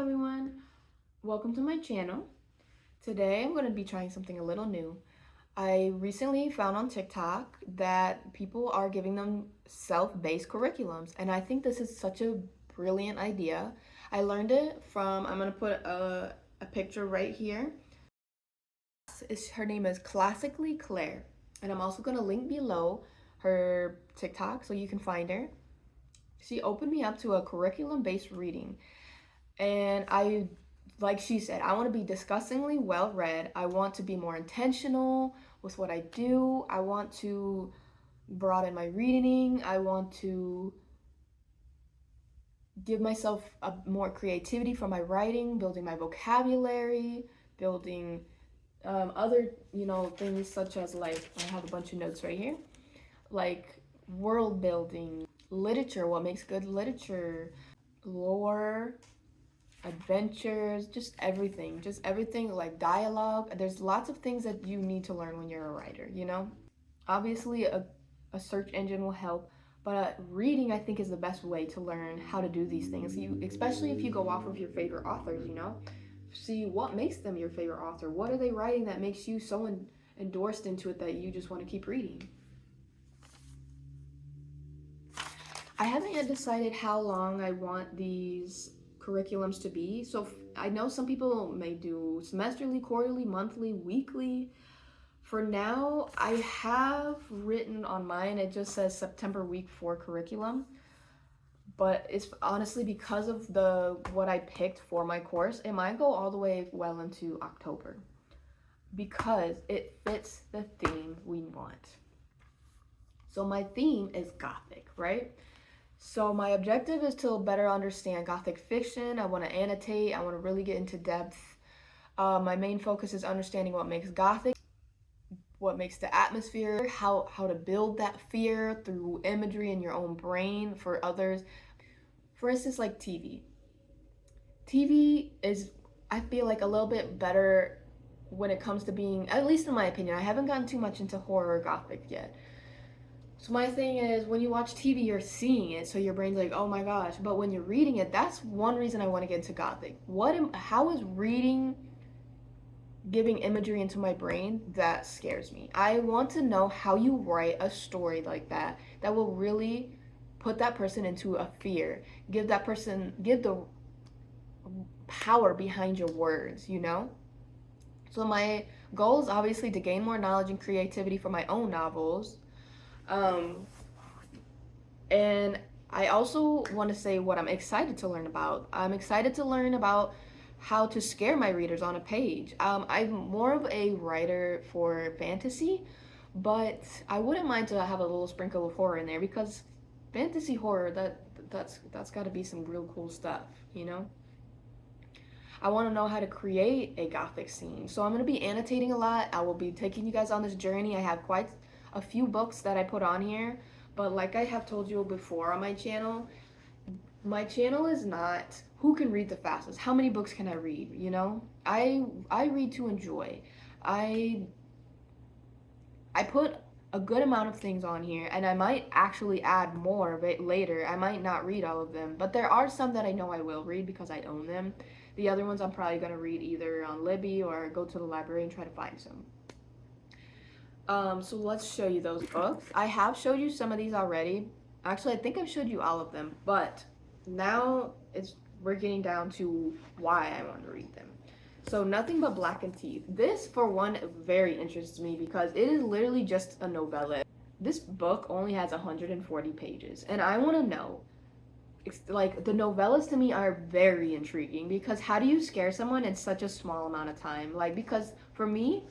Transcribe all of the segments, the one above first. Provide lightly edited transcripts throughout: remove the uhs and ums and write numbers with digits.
everyone, welcome to my channel. Today I'm going to be trying something a little new. I recently found on TikTok that people are giving them self-based curriculums, and I think this is such a brilliant idea. I learned it from, I'm going to put a picture right here. Her name is Classically Claire, and I'm also going to link below her TikTok so you can find her. She opened me up to a curriculum-based reading. And like she said, I want to be disgustingly well read. I want to be more intentional with what I do. I want to broaden my reading. I want to give myself more creativity for my writing, building my vocabulary, building other, things such as, like, I have a bunch of notes right here, like world building, literature, what makes good literature, lore, adventures, just everything, like dialogue. There's lots of things that you need to learn when you're a writer. Obviously, a search engine will help, but reading, I think, is the best way to learn how to do these things. Especially if you go off of your favorite authors. See what makes them your favorite author. What are they writing that makes you so endorsed into it that you just want to keep reading? I haven't yet decided how long I want these curriculums to be. So I know some people may do semesterly, quarterly, monthly, weekly. For now, I have written on mine, it just says September week 4 curriculum. But it's honestly because of what I picked for my course, it might go all the way well into October because it fits the theme we want. So my theme is Gothic, right? So my objective is to better understand Gothic fiction. I want to annotate. I want to really get into depth. My main focus is understanding what makes Gothic, what makes the atmosphere, how to build that fear through imagery in your own brain for others. For instance, like TV. TV is, I feel like, a little bit better when it comes to being, at least in my opinion. I haven't gotten too much into horror or Gothic yet. So my thing is, when you watch TV, you're seeing it, so your brain's like, oh my gosh. But when you're reading it, that's one reason I want to get into Gothic. How is reading giving imagery into my brain? That scares me. I want to know how you write a story like that will really put that person into a fear. Give the power behind your words. So my goal is obviously to gain more knowledge and creativity for my own novels. And I also want to say what I'm excited to learn about. I'm excited to learn about how to scare my readers on a page. I'm more of a writer for fantasy, but I wouldn't mind to have a little sprinkle of horror in there because fantasy horror, that's got to be some real cool stuff. I want to know how to create a Gothic scene. So I'm going to be annotating a lot. I will be taking you guys on this journey. I have quite a few books that I put on here, but like I have told you before on my channel is not who can read the fastest. How many books can I read? I read to enjoy. I put a good amount of things on here, and I might actually add more of it later. I might not read all of them, but there are some that I know I will read because I own them. The other ones I'm probably going to read either on Libby or go to the library and try to find some. So let's show you those books. I have showed you some of these already. Actually, I think I've showed you all of them, but now we're getting down to why I want to read them. So Nothing But Blackened Teeth. This, for one, very interests me because it is literally just a novella. This book only has 140 pages, and I want to know, like, the novellas to me are very intriguing because how do you scare someone in such a small amount of time? Like, because for me,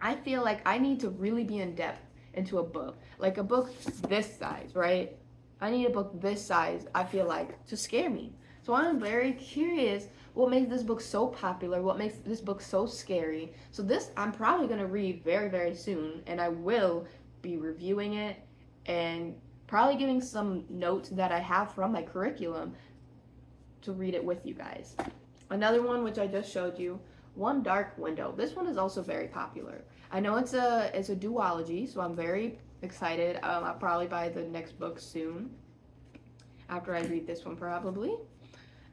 I feel like I need to really be in depth into a book. Like a book this size, right? I need a book this size, I feel like, to scare me. So I'm very curious what makes this book so popular, what makes this book so scary. So this I'm probably going to read very, very soon, and I will be reviewing it and probably giving some notes that I have from my curriculum to read it with you guys. Another one which I just showed you, One Dark Window. This one is also very popular. I know it's a duology, so I'm very excited. I'll probably buy the next book soon after I read this one probably.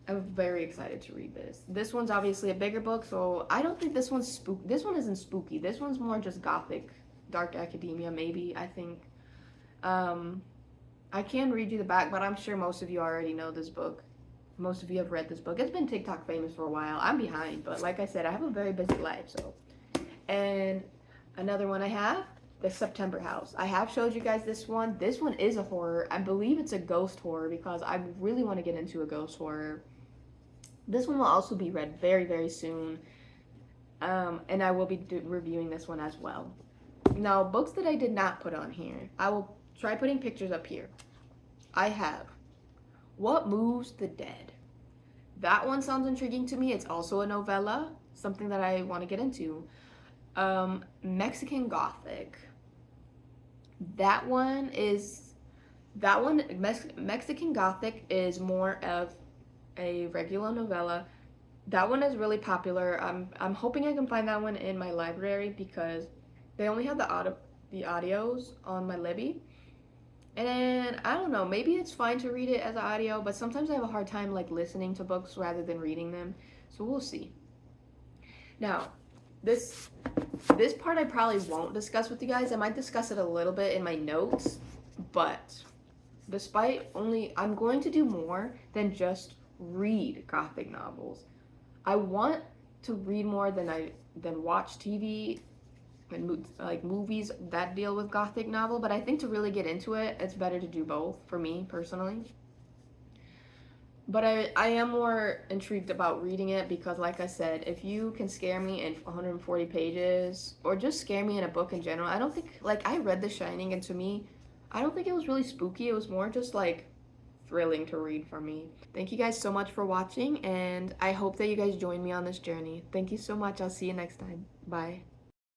I'm very excited to read this. This one's obviously a bigger book, so I don't think this one's spook. This one isn't spooky. This one's more just gothic, dark academia, maybe. I think. Um, I can read you the back, but I'm sure most of you already know this book. Most of you have read this book. It's been TikTok famous for a while. I'm behind, but like I said, I have a very busy life, so. And another one I have, The September House. I have showed you guys this one. This one is a horror. I believe it's a ghost horror because I really want to get into a ghost horror. This one will also be read very, very soon. And I will be reviewing this one as well. Now, books that I did not put on here, I will try putting pictures up here. I have What Moves the Dead. That one sounds intriguing to me. It's also a novella, something that I want to get into. Mexican Gothic. Mexican Gothic is more of a regular novella. That one is really popular. I'm hoping I can find that one in my library because they only have the audios on my Libby. And I don't know, maybe it's fine to read it as an audio, but sometimes I have a hard time like listening to books rather than reading them. So we'll see. Now, this part I probably won't discuss with you guys. I might discuss it a little bit in my notes, but I'm going to do more than just read Gothic novels. I want to read more than watch TV and like movies that deal with Gothic novel, but I think to really get into it, it's better to do both for me personally. But I am more intrigued about reading it because, like I said, if you can scare me in 140 pages or just scare me in a book in general, I don't think, like, I read The Shining, and to me, I don't think it was really spooky. It was more just like thrilling to read for me. Thank you guys so much for watching, and I hope that you guys join me on this journey. Thank you so much. I'll see you next time. Bye.